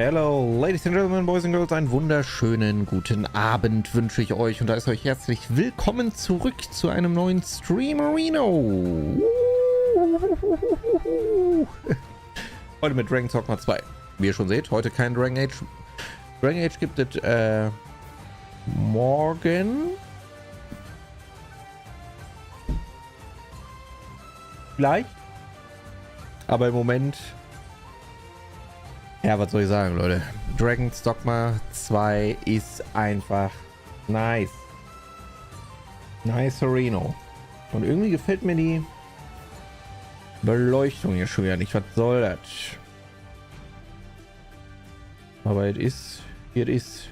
Hello, Ladies and Gentlemen, Boys and Girls, einen wunderschönen guten Abend wünsche ich euch und da ist euch herzlich willkommen zurück zu einem neuen Streamerino. Heute mit Dogma 2. Wie ihr schon seht, heute kein Dragon Age. Dragon Age gibt es morgen. Vielleicht. Aber im Moment... Ja, was soll ich sagen, Leute? Dogma 2 ist einfach nice. Nice Reno. Und irgendwie gefällt mir die Beleuchtung hier schon wieder nicht. Was soll das? Aber es ist, wie es ist.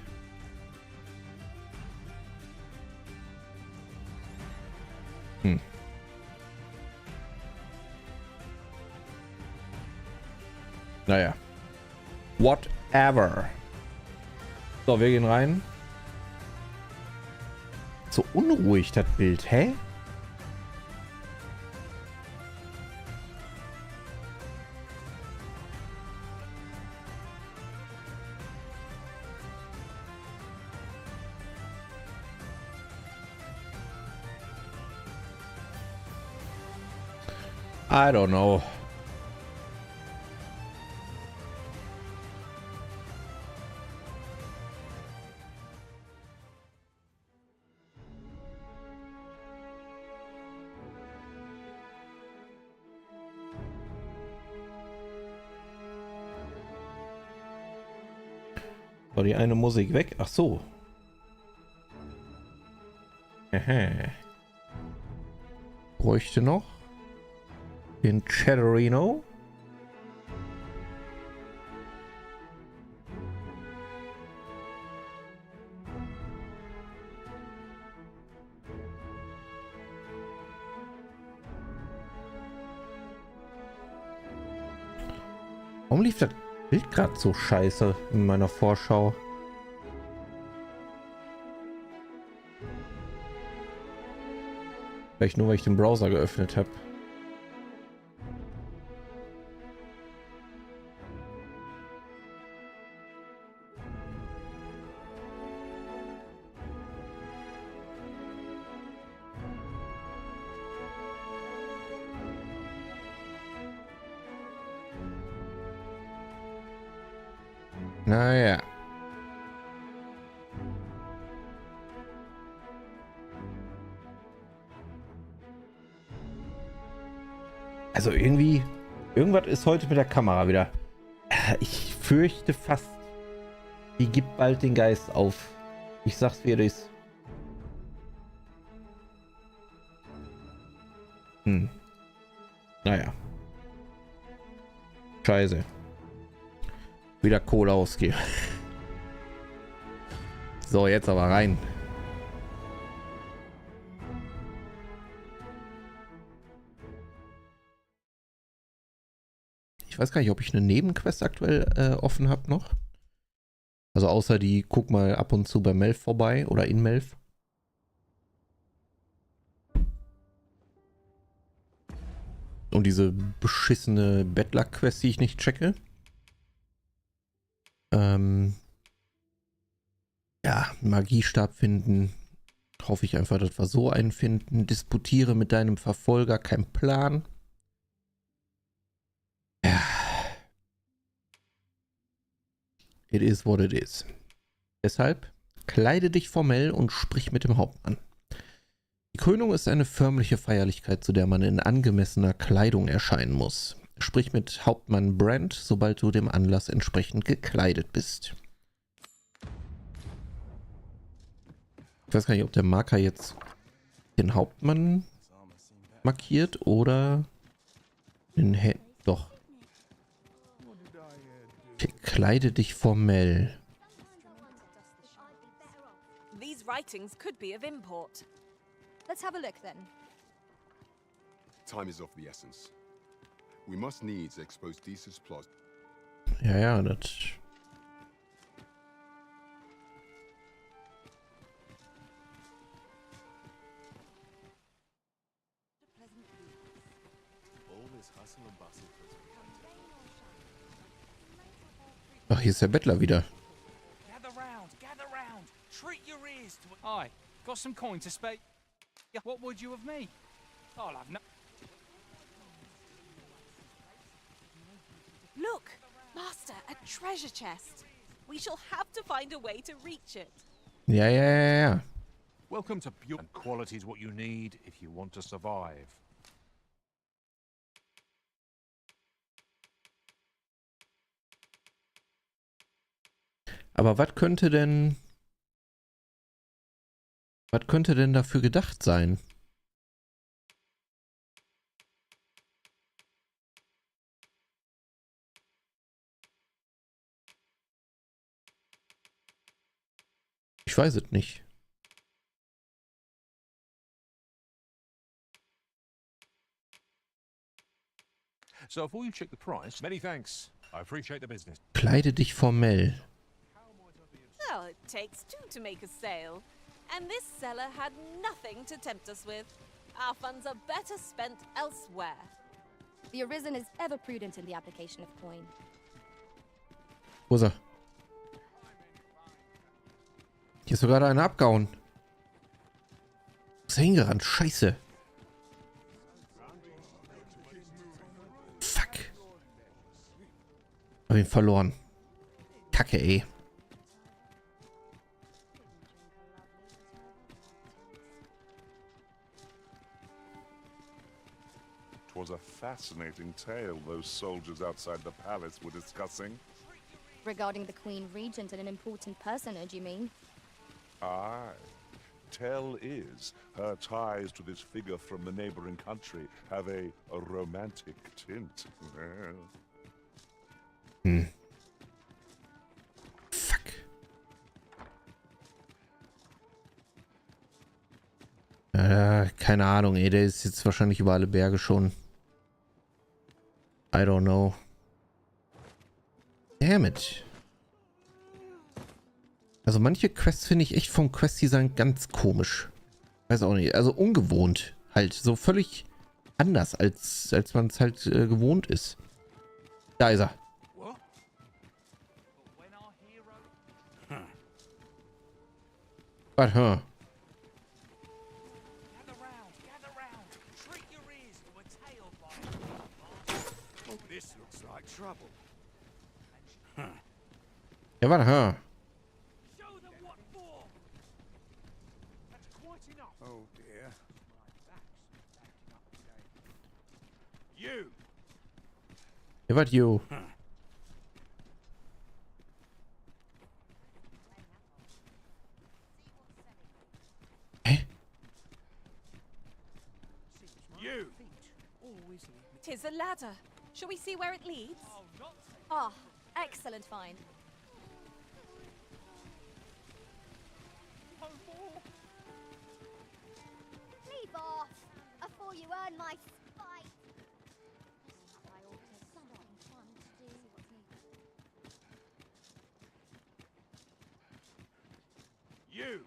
Naja. Whatever. So, wir gehen rein. So unruhig, das Bild. Hä? I don't know. So, die eine Musik weg. Ach so. Aha. Bräuchte noch den Cheddarino. Warum lief das Bild gerade so scheiße in meiner Vorschau? Vielleicht nur, weil ich den Browser geöffnet habe. Naja. Also irgendwie, irgendwas ist heute mit der Kamera wieder. Ich fürchte fast, die gibt bald den Geist auf. Ich sag's wie es ist. Naja. Scheiße. Wieder Kohle ausgeben. So, jetzt aber rein. Ich weiß gar nicht, ob ich eine Nebenquest aktuell offen habe noch. Also außer die, guck mal ab und zu bei Melf vorbei oder in Melf. Und diese beschissene Bettler-Quest, die ich nicht checke. Ja, Magiestab finden. Hoffe ich einfach, dass wir so einen finden. Disputiere mit deinem Verfolger, kein Plan. Ja. It is what it is. Deshalb kleide dich formell und sprich mit dem Hauptmann. Die Krönung ist eine förmliche Feierlichkeit, zu der man in angemessener Kleidung erscheinen muss. Sprich mit Hauptmann Brand, sobald du dem Anlass entsprechend gekleidet bist. Ich weiß gar nicht, ob der Marker jetzt den Hauptmann markiert oder den Doch. Kleide dich formell. These writings could be of import. Let's have a look then. Time is of the essence. We must needs expose Thesis' plot. Ja, das... Ach, hier ist der Bettler wieder. Gather round, gather round. Treat your ears to it. Aye, got some coin to spare. Yeah, what would you of me? I'll have no. Look, Master, a treasure chest. We shall have to find a way to reach it. Ja, ja, ja, ja. Welcome to Pure, and quality is what you need if you want to survive. Aber was könnte denn dafür gedacht sein? Ich weiß es nicht. So before you check the price, many thanks. I appreciate the business. Kleide dich formell. Well, it takes two to make a sale. And this seller had nothing to tempt us with. Our funds are better spent elsewhere. The Arisen is ever prudent in the application of coin. Wo ist er? Hier ist sogar da einer abgehauen. Wo ist er hingerannt? Scheiße. Fuck. Hab ihn verloren. Kacke, ey. It was a fascinating tale those soldiers outside the palace were discussing. Regarding the Queen Regent and an important personage, you mean? Aye. Tell is, her ties to this figure from the neighboring country have a romantic tint. Fuck. Keine Ahnung, ey. Der ist jetzt wahrscheinlich über alle Berge schon. I don't know. Damn it. Also manche Quests finde ich echt vom Quest-Design ganz komisch. Weiß auch nicht. Also ungewohnt. Halt. So völlig anders, als man es halt gewohnt ist. Da ist er. What? But when our hero. But, huh. Gather round. Treat your ears to a tale by. Oh, this looks like trouble. Ja, warte, huh. Show them what for. That's quite enough. Oh dear. You. Ja, was, yo. Hä? You. Tis a ladder. Shall we see where it leads? Oh, not. Ah, excellent find. No more. Leave off, afore you earn my spite. I ought to something fun to do. You.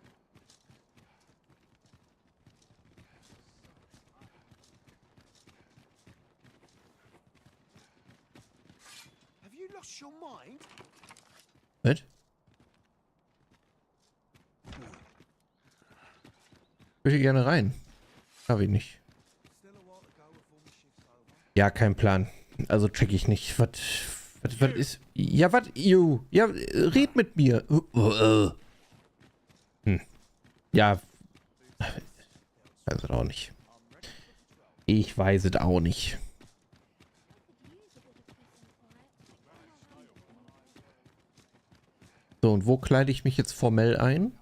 Have you lost your mind? Was? Ich würde gerne rein. Habe ich nicht. Ja, kein Plan. Also check ich nicht. Was ist... Ja, was? You. Ja, red mit mir. Ja. Ich weiß es auch nicht. Ich weiß es auch nicht. So, und wo kleide ich mich jetzt formell ein?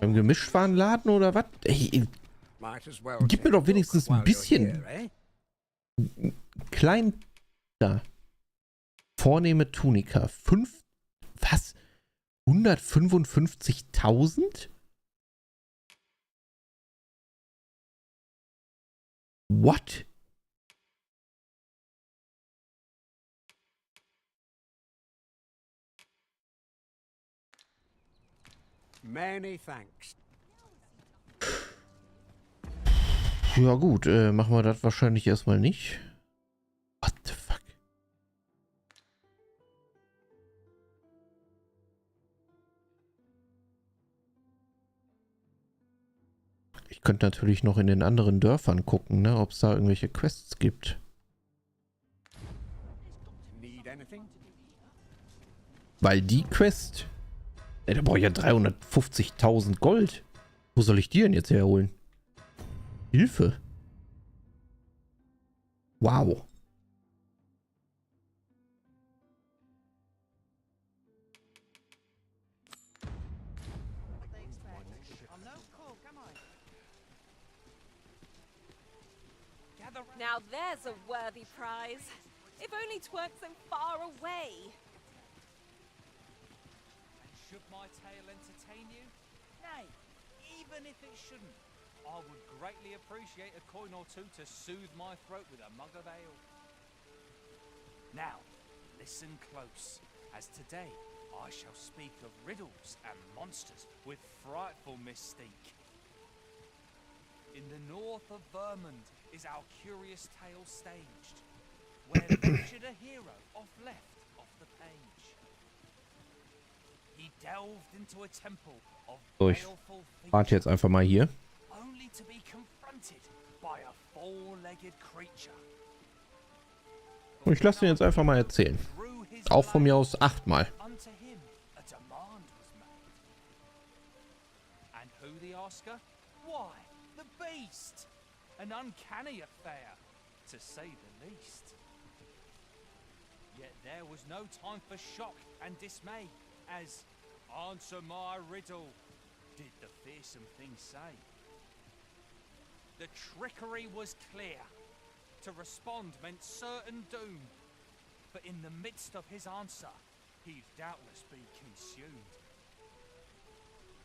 Beim Gemischtwarenladen oder was? Ey, gib mir doch wenigstens ein bisschen klein da. Vornehme Tunika. 155.000? What? Many thanks. Ja gut, machen wir das wahrscheinlich erstmal nicht. What the fuck? Ich könnte natürlich noch in den anderen Dörfern gucken, ne, ob es da irgendwelche Quests gibt. Need anything? Weil die Quest... Ey, da brauche ich ja 350.000 Gold. Wo soll ich die denn jetzt herholen? Hilfe. Wow. Now there's a worthy prize. If only 'tweren't so far away. And should my tale entertain you? Nay, even if it shouldn't, I would greatly appreciate a coin or two to soothe my throat with a mug of ale. Now, listen close, as today I shall speak of riddles and monsters with frightful mystique. In the north of Vermund is our curious tale staged, where ventured a hero off left off the page. He delved into a temple of baleful Warte jetzt einfach mal hier. only to be confronted by a four-legged creature. Ich lasse ihn jetzt einfach mal erzählen. Auch von mir aus 8-mal. Unto him a demand was made. And who the asker? Why, the beast! An uncanny affair, to say the least. Yet there was no time for shock and dismay, as answer my riddle, did the fearsome thing say. The trickery was clear. To respond meant certain doom. But in the midst of his answer, he'd doubtless be consumed.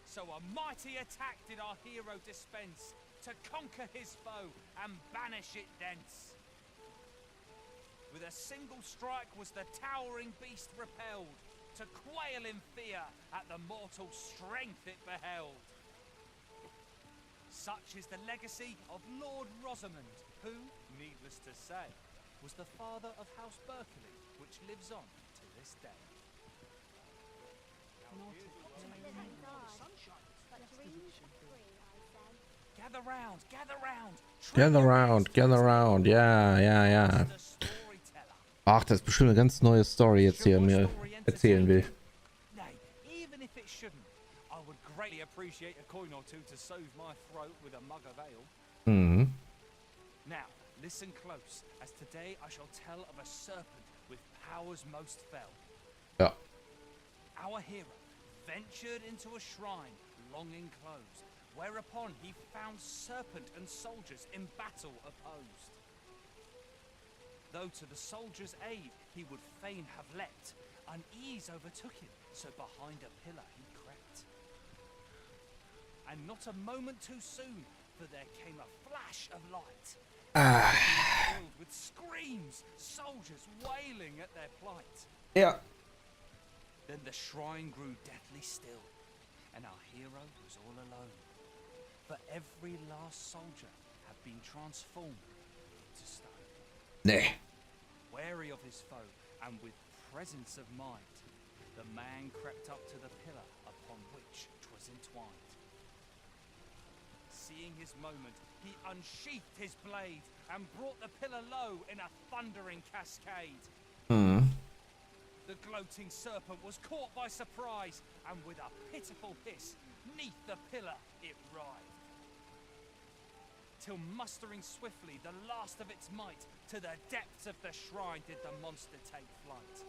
So a mighty attack did our hero dispense, to conquer his foe and banish it thence. With a single strike was the towering beast repelled, to quail in fear at the mortal strength it beheld. Such is the legacy of Lord Rosamond, who, needless to say, was the father of House Berkeley, which lives on to this day. Gather round, gather round. Gather round, gather round. Ja, ja, ja. Ach, das ist bestimmt eine ganz neue Story jetzt hier mir erzählen will. Nay, even if it shouldn't, I would greatly appreciate a coin or two to soothe my throat with a mug of ale. Mhm. Now, listen close, as today I shall tell of a serpent with powers most fell. Ja. Our hero ventured into a shrine long enclosed, whereupon he found serpent and soldiers in battle opposed. Though to the soldiers' aid he would fain have leapt, unease overtook him, so behind a pillar he crept. And not a moment too soon, for there came a flash of light. Filled with screams, soldiers wailing at their plight. Ja. Then the shrine grew deathly still, and our hero was all alone. For every last soldier had been transformed to stone. Nee. Wary of his foe, and with presence of mind, the man crept up to the pillar upon which 'twas entwined. Seeing his moment, he unsheathed his blade, and brought the pillar low in a thundering cascade. Mhm. The gloating serpent was caught by surprise, and with a pitiful hiss, 'neath the pillar it writhed. Till mustering swiftly the last of its might, to the depths of the shrine did the monster take flight.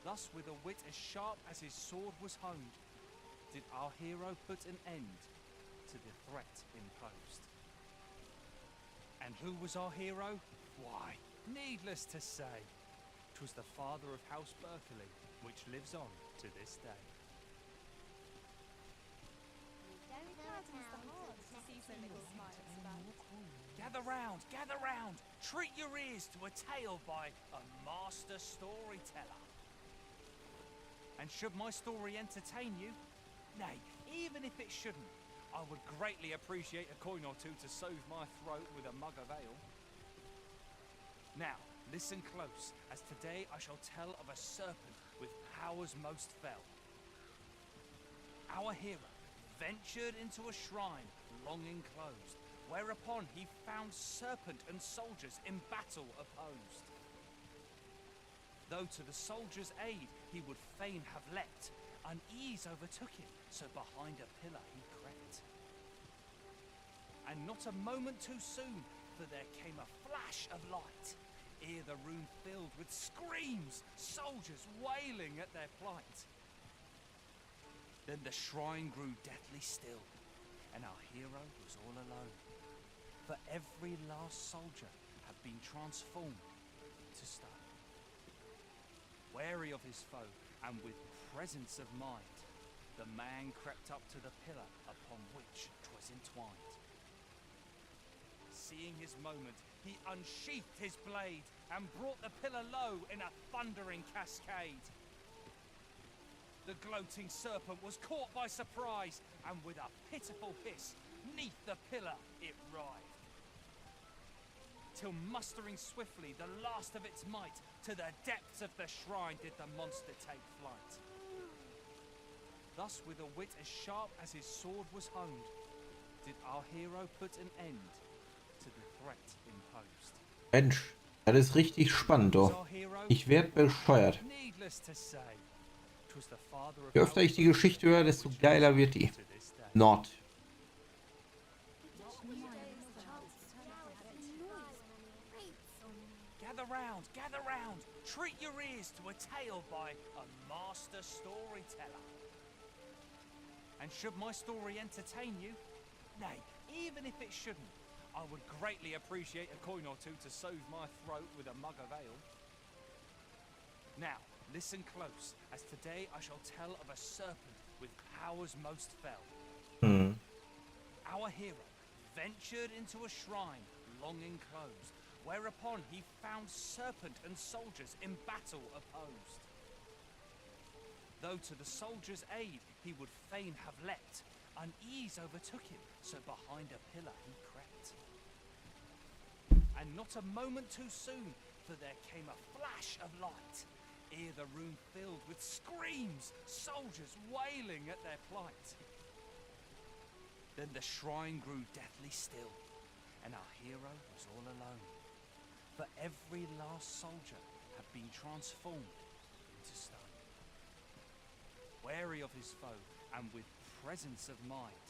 Thus with a wit as sharp as his sword was honed, did our hero put an end to the threat imposed. And who was our hero? Why, needless to say, 'twas the father of House Berkeley, which lives on to this day. Gather round, treat your ears to a tale by a master storyteller. And should my story entertain you, Nay, even if it shouldn't, I would greatly appreciate a coin or two to soothe my throat with a mug of ale. Now, listen close, as today I shall tell of a serpent with powers most fell. Our hero ventured into a shrine long enclosed, whereupon he found serpent and soldiers in battle opposed. Though to the soldiers' aid he would fain have leapt, unease overtook him, so behind a pillar he crept. And not a moment too soon, for there came a flash of light, ere the room filled with screams, soldiers wailing at their plight. Then the shrine grew deathly still, and our hero was all alone, for every last soldier had been transformed to stone. Wary of his foe, and with presence of mind, the man crept up to the pillar upon which 'twas entwined. Seeing his moment, he unsheathed his blade, and brought the pillar low in a thundering cascade. The gloating serpent was caught by surprise, and with a pitiful hiss, 'neath the pillar it writhed. Till mustering swiftly the last of its might, to the depths of the shrine did the monster take flight. Thus with a wit as sharp as his sword was honed, did our hero put an end to the threat imposed. Mensch, das ist richtig spannend, doch. Ich werde bescheuert. Je öfter ich die Geschichte höre, desto geiler wird die. Not. Gather round, treat your ears to a tale by a master storyteller. And should my story entertain you, nay, even if it shouldn't, I would greatly appreciate a coin or two to soothe my throat with a mug of ale. Now, listen close, as today I shall tell of a serpent with powers most fell. Our hero ventured into a shrine long enclosed, whereupon he found serpent and soldiers in battle opposed. Though to the soldiers' aid he would fain have leapt, unease overtook him, so behind a pillar he crept. And not a moment too soon, for there came a flash of light, ere the room filled with screams, soldiers wailing at their plight. Then the shrine grew deathly still, and our hero was all alone, for every last soldier had been transformed into stone. Wary of his foe, and with presence of mind,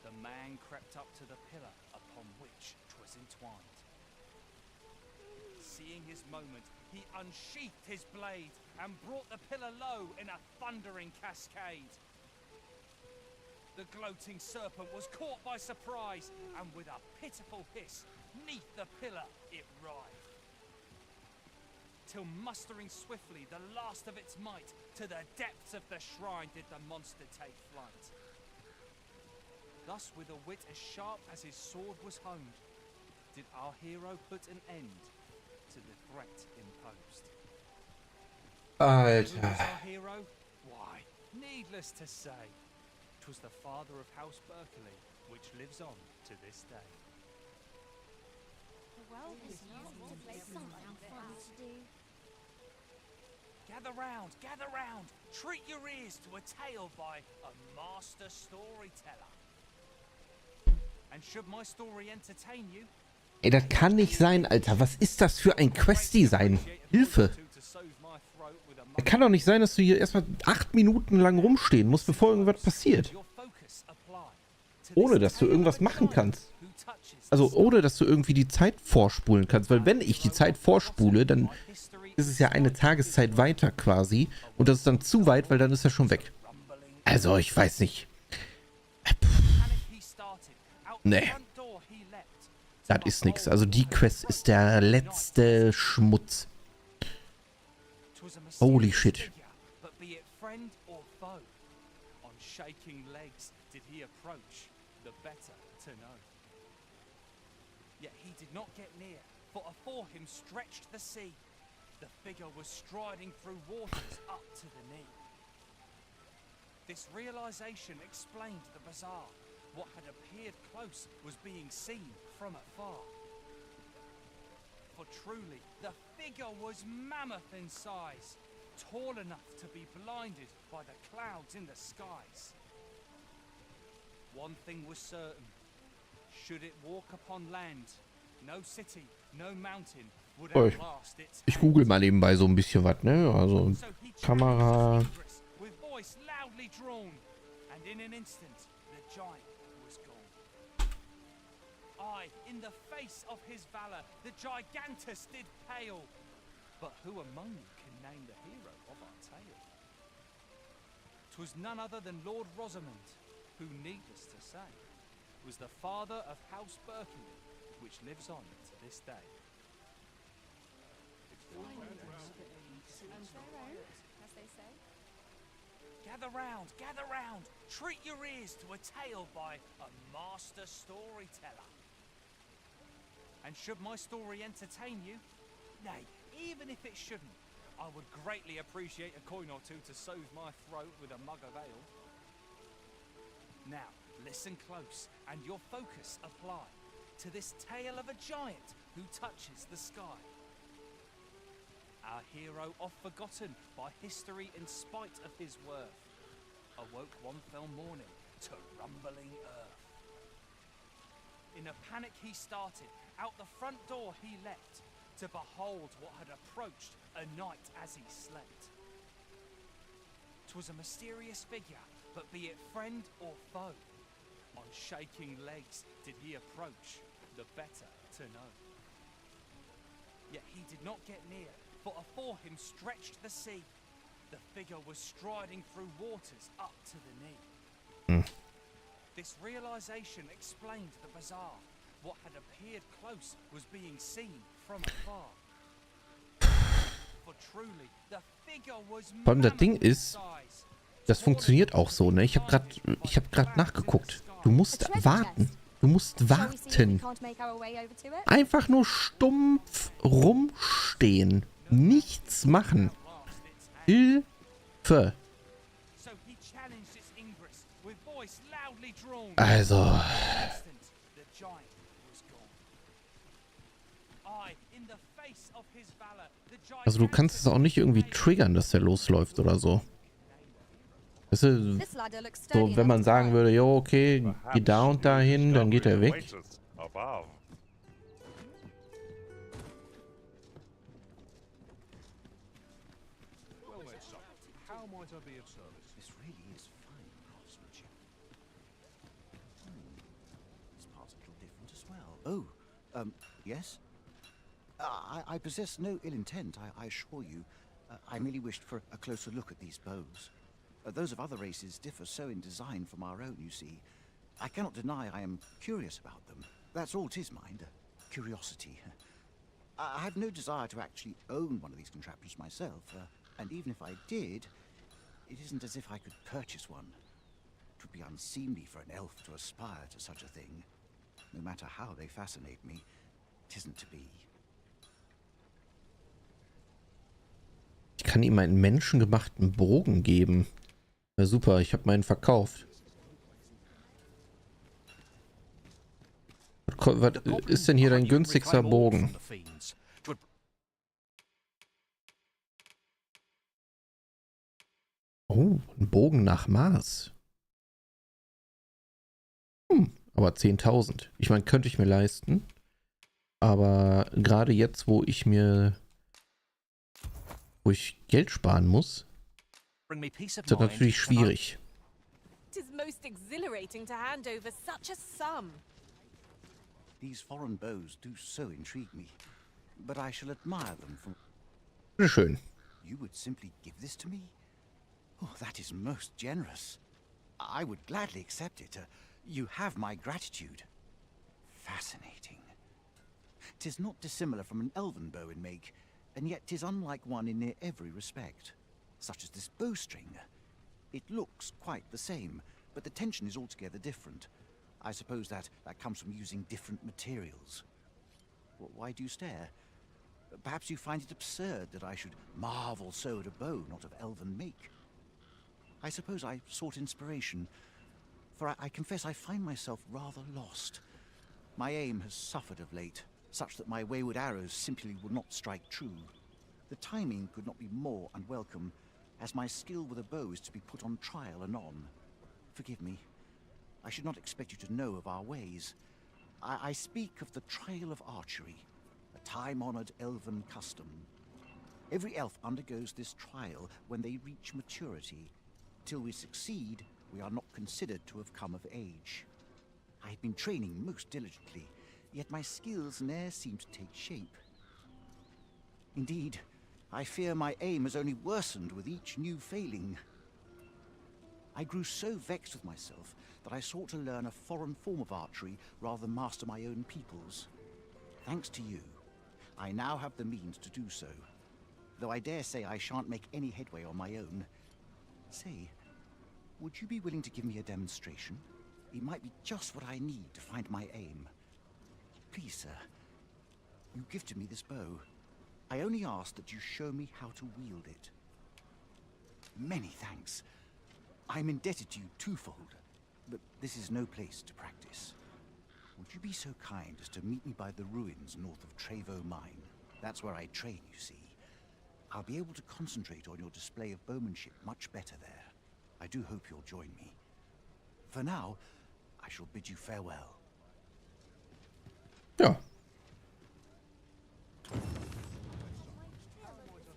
the man crept up to the pillar upon which 'twas entwined. Seeing his moment, he unsheathed his blade, and brought the pillar low in a thundering cascade. The gloating serpent was caught by surprise, and with a pitiful hiss, 'neath the pillar it writhed. Till mustering swiftly the last of its might, to the depths of the shrine did the monster take flight. Thus with a wit as sharp as his sword was honed, did our hero put an end to the threat imposed. Alter. Who was our hero? Why, needless to say, 'twas the father of House Berkeley, which lives on to this day. The world is something fun to do. Gather round, treat your ears to a tale by a master storyteller. And should my story entertain you, Ey, das kann nicht sein, Alter. Was ist das für ein Quest-Design? Hilfe. Es kann doch nicht sein, dass du hier erstmal 8 Minuten lang rumstehen musst, bevor irgendwas passiert. Ohne, dass du irgendwas machen kannst. Also, ohne, dass du irgendwie die Zeit vorspulen kannst. Weil wenn ich die Zeit vorspule, dann ist es ja eine Tageszeit weiter quasi. Und das ist dann zu weit, weil dann ist er schon weg. Also, ich weiß nicht. Nee. Das ist nix. Also die Quest ist der letzte Schmutz. Holy shit. But be it friend or foe, on shaking legs did he approach, the better to know. Yet he did not get near, for afore him stretched the sea. The figure was striding through waters up to the knee. This realization explained the bazaar. What had appeared close was being seen from afar. For truly, the figure was mammoth in size, tall enough to be blinded by the clouds in the skies. One thing was certain. Should it walk upon land, no city, no mountain would outlast its Ich google mal nebenbei so ein bisschen was, ne? Also So he Kamera. challenged Ingress with voice loudly drawn, and in an instant the giant was gone. Aye, in the face of his valor, the gigantus did pale. But who among you can name the hero of our tale? 'Twas none other than Lord Rosamond, who, needless to say, was the father of House Berkeley, which lives on to this day. As they say. Gather round, treat your ears to a tale by a master storyteller. And should my story entertain you, nay, even if it shouldn't, I would greatly appreciate a coin or two to soothe my throat with a mug of ale. Now, listen close and your focus apply to this tale of a giant who touches the sky. Our hero, oft forgotten by history in spite of his worth, awoke one fell morning to rumbling earth. In a panic he started, out the front door he leapt, to behold what had approached a night as he slept. 'Twas a mysterious figure, but be it friend or foe, on shaking legs did he approach, the better to know. Yet he did not get near, for afore him stretched the sea. The figure was striding through waters up to the knee. This realization explained the bazaar. What had appeared close was being seen from afar. For truly, the figure was Vor allem das Ding mammoth in ist, size. das funktioniert auch so, ne? Ich habe gerade nachgeguckt. Du musst warten. Du musst Shall we see if we warten. can't make our way over to it? Einfach nur stumpf rumstehen. Nichts machen. Hilfe. So he challenged its ingress with voice loudly drawn. Also, Instant, the giant was gone. Aye, in the face of his valor, the also du kannst es auch nicht irgendwie triggern, dass der losläuft oder so. Weißt du, This ladder looks so sturdy wenn man enough to sagen climb. würde, jo, okay, geh da und dahin, dann geht er weg. Waiteth above. Well then, son, how might I be of service? This really is fine craftsmanship. This part's a little different as well. Oh, yes? I possess no ill intent, I assure you. I merely wished for a closer look at these bows. Those of other races differ so in design from our own, you see. I cannot deny I am curious about them. That's all 'tis, mind. Curiosity. I have no desire to actually own one of these contraptions myself, and even if I did, it isn't as if I could purchase one. It would be unseemly for an elf to aspire to such a thing. No matter how they fascinate me, it isn't to be. Ich kann ihm einen menschengemachten Bogen geben. Na super, ich habe meinen verkauft. Was ist denn hier dein günstigster Bogen? Oh, ein Bogen nach Maß. Aber 10.000. Ich meine, könnte ich mir leisten. Aber gerade jetzt, wo ich Geld sparen muss, ist das natürlich schwierig. 'Tis most exhilarating to hand over such a sum. These foreign bows do so intrigue me, but I shall admire them from... Bitteschön. You would simply give this to me? Oh, that is most generous. I would gladly accept it. You have my gratitude. Fascinating. 'Tis not dissimilar from an elven bow in make, and yet 'tis unlike one in near every respect. Such as this bowstring. It looks quite the same, but the tension is altogether different. I suppose that comes from using different materials. Why do you stare? Perhaps you find it absurd that I should marvel so at a bow not of elven make. I suppose I sought inspiration, for I confess I find myself rather lost. My aim has suffered of late, such that my wayward arrows simply would not strike true. The timing could not be more unwelcome, as my skill with a bow is to be put on trial anon. Forgive me. I should not expect you to know of our ways. I speak of the trial of archery, a time-honored elven custom. Every elf undergoes this trial when they reach maturity. Till we succeed, we are not considered to have come of age. I have been training most diligently, yet my skills ne'er seem to take shape. Indeed, I fear my aim has only worsened with each new failing. I grew so vexed with myself that I sought to learn a foreign form of archery rather than master my own people's. Thanks to you, I now have the means to do so, though I dare say I shan't make any headway on my own. Say, would you be willing to give me a demonstration? It might be just what I need to find my aim. Please, sir, you gifted me this bow. I only ask that you show me how to wield it. Many thanks. I'm indebted to you twofold, but this is no place to practice. Would you be so kind as to meet me by the ruins north of Trevo Mine? That's where I train, you see. I'll be able to concentrate on your display of bowmanship much better there. I do hope you'll join me. For now, I shall bid you farewell. Ja.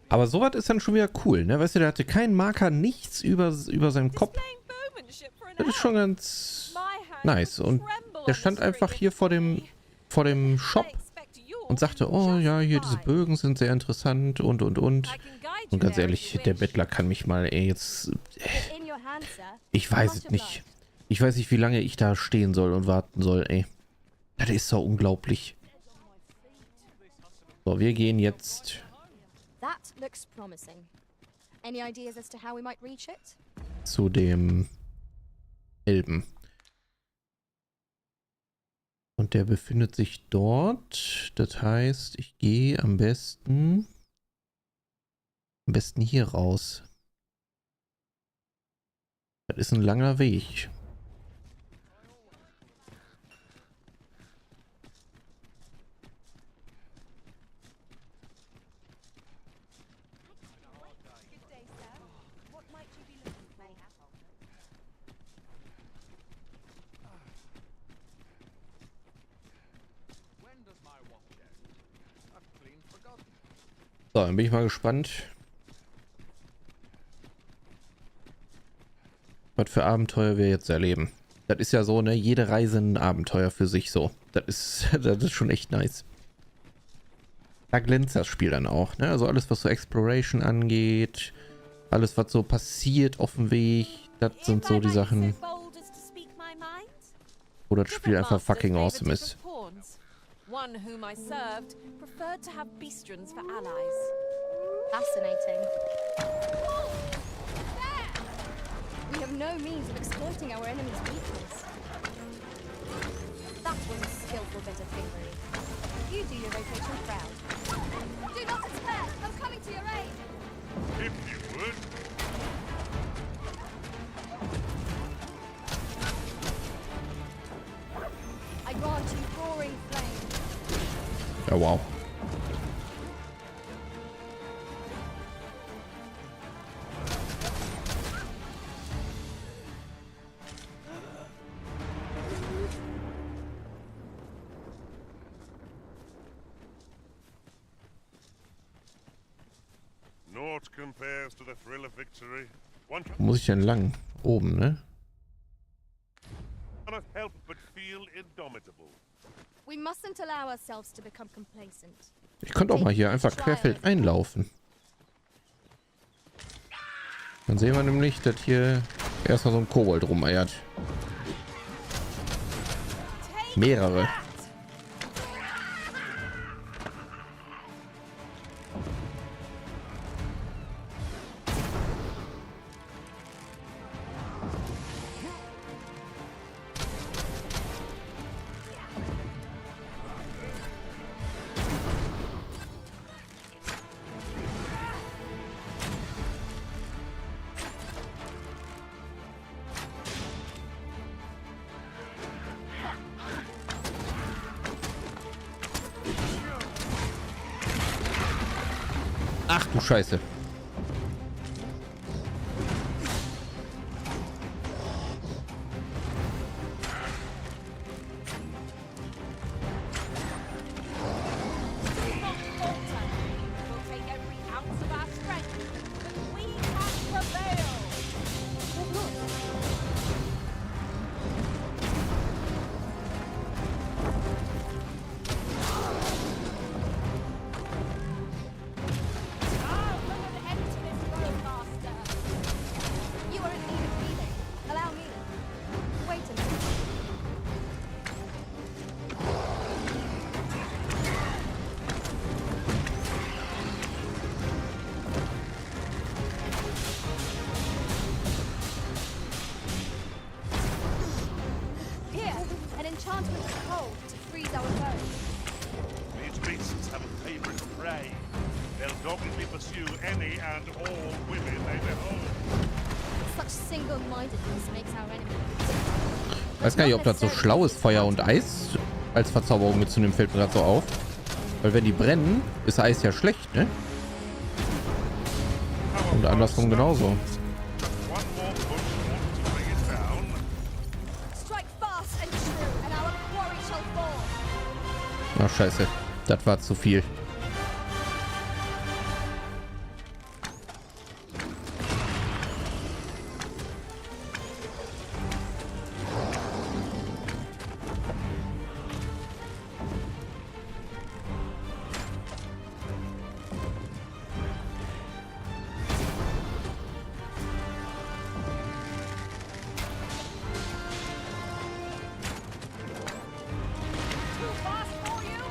Aber sowas ist dann schon wieder cool, ne? Weißt du, der hatte keinen Marker, nichts über seinem Kopf. Das ist schon ganz nice. Und der stand einfach hier vor dem Shop und sagte, oh ja, hier diese Bögen sind sehr interessant und. Und ganz ehrlich, der Bettler kann mich mal, ey, jetzt... Ich weiß es nicht. Ich weiß nicht, wie lange ich da stehen soll und warten soll, ey. Das ist so unglaublich. So, wir gehen jetzt... zu dem Elben. Und der befindet sich dort. Das heißt, ich gehe am besten hier raus. Das ist ein langer Weg. So, dann bin ich mal gespannt, was für Abenteuer wir jetzt erleben. Das ist ja so, ne? Jede Reise ein Abenteuer für sich so. Das ist schon echt nice. Da glänzt das Spiel dann auch, ne? Also alles, was so Exploration angeht, alles, was so passiert auf dem Weg, das sind so die Sachen, wo das Spiel einfach fucking awesome ist. One whom I served preferred to have beastrons for allies. Fascinating. We have no means of exploiting our enemy's weakness. That was a skillful bit of fingering. You do your rotation proud. Do not despair! I'm coming to your aid! If you would. I grant you roaring flame. Ja, wow. Naught compares to the thrill of victory. One Wo muss ich denn lang? Oben, ne? cannot help but feel indomitable. We mustn't allow ourselves to become complacent. Ich könnte auch mal hier einfach querfeld einlaufen. Dann sehen wir nämlich, dass hier erstmal so ein Kobold rumeiert. Mehrere. Ach du Scheiße. We'll take every ounce of our strength, but we can prevail. I'll put an end to this road, Master. You are in need of healing. Allow me. Wait a minute. Here, an enchantment of cold to freeze our bones. These beasts have a favorite prey. They'll doggedly pursue any and all women they behold. Such single-mindedness makes our enemy. Weiß gar nicht, ob das so schlau ist, Feuer und Eis als Verzauberung mitzunehmen, fällt mir gerade so auf. Weil wenn die brennen, ist Eis ja schlecht, ne? Und andersrum genauso. One more push to bring it down. Strike fast and true, and our quarry shall fall. Ach scheiße, das war zu viel. Too fast for you?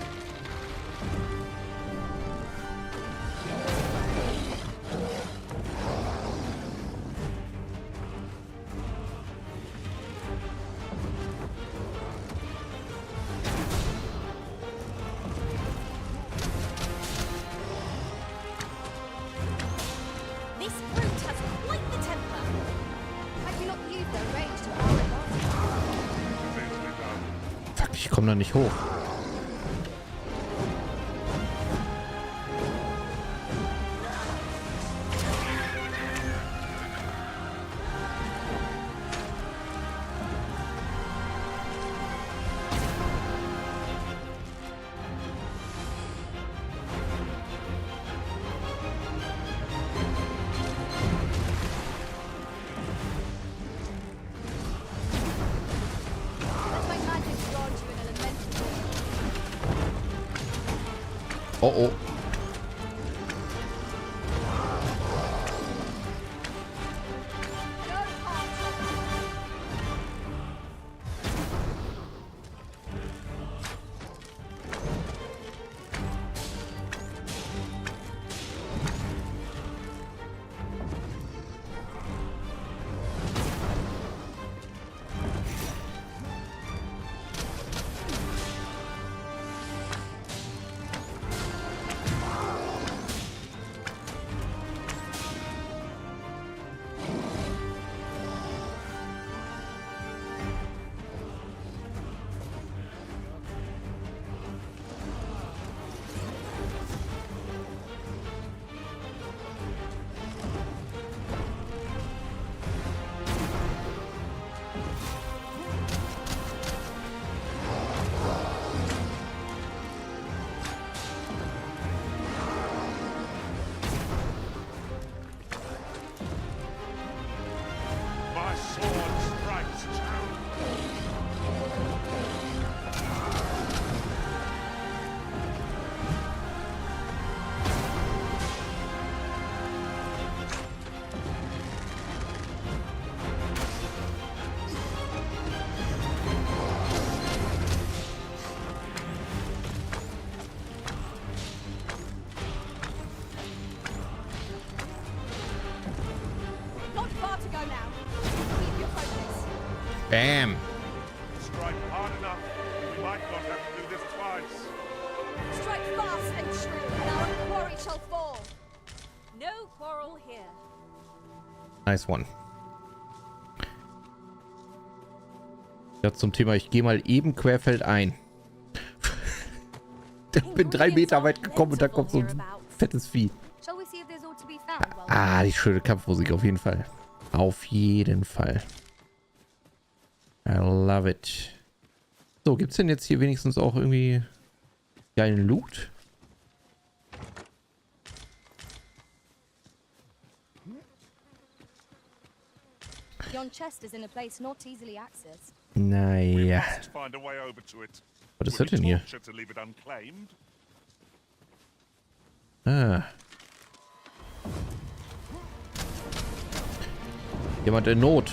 This brute has quite the temper. Had you not used their range to our advantage? Easily done. Fuck, ich komme da nicht hoch. My magic brought you in elemental. Oh oh. No part. My sword strikes true. Not far to go now. Keep your focus. Bam. Strike hard enough. We might not have to do this twice. Strike fast and true, and our quarry shall fall. No quarrel here. Nice one. Ja, zum Thema, ich gehe mal eben querfeldein. Ich bin 3 Meter weit gekommen und da kommt so ein fettes Vieh. Shall we see if Ah, die schöne Kampfmusik auf jeden Fall. Auf jeden Fall. I love it. So, gibt's denn jetzt hier wenigstens auch irgendwie geilen Loot? Yon chest is in a place not easily accessed. Naja. Must find a way over to it. Was ist Will das be denn hier? torture to leave it unclaimed. Ah. Jemand in Not.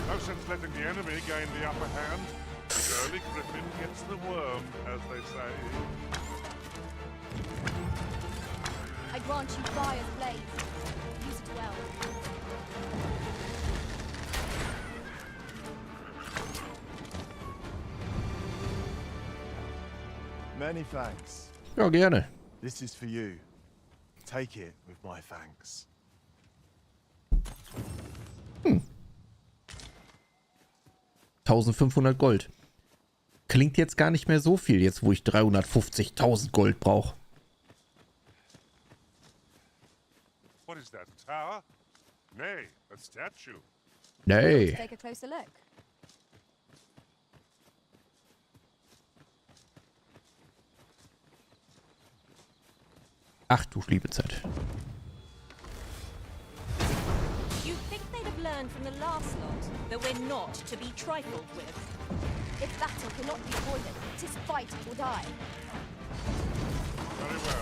No sense letting the enemy gain the upper hand. The early griffin gets the worm, as they say. I grant you fire's blade. Use it well. Many thanks. Ja, gerne. This is for you. Take it with my thanks. 1500 Gold. Klingt jetzt gar nicht mehr so viel, jetzt wo ich 350.000 Gold brauche. What is that, a tower? Nay, a statue. Nee. Take a closer look. Ach du liebe Zeit. You'd think they'd have learned from the last lot that we're not to be trifled with. If battle cannot be avoided, 'tis fight or die. Very well.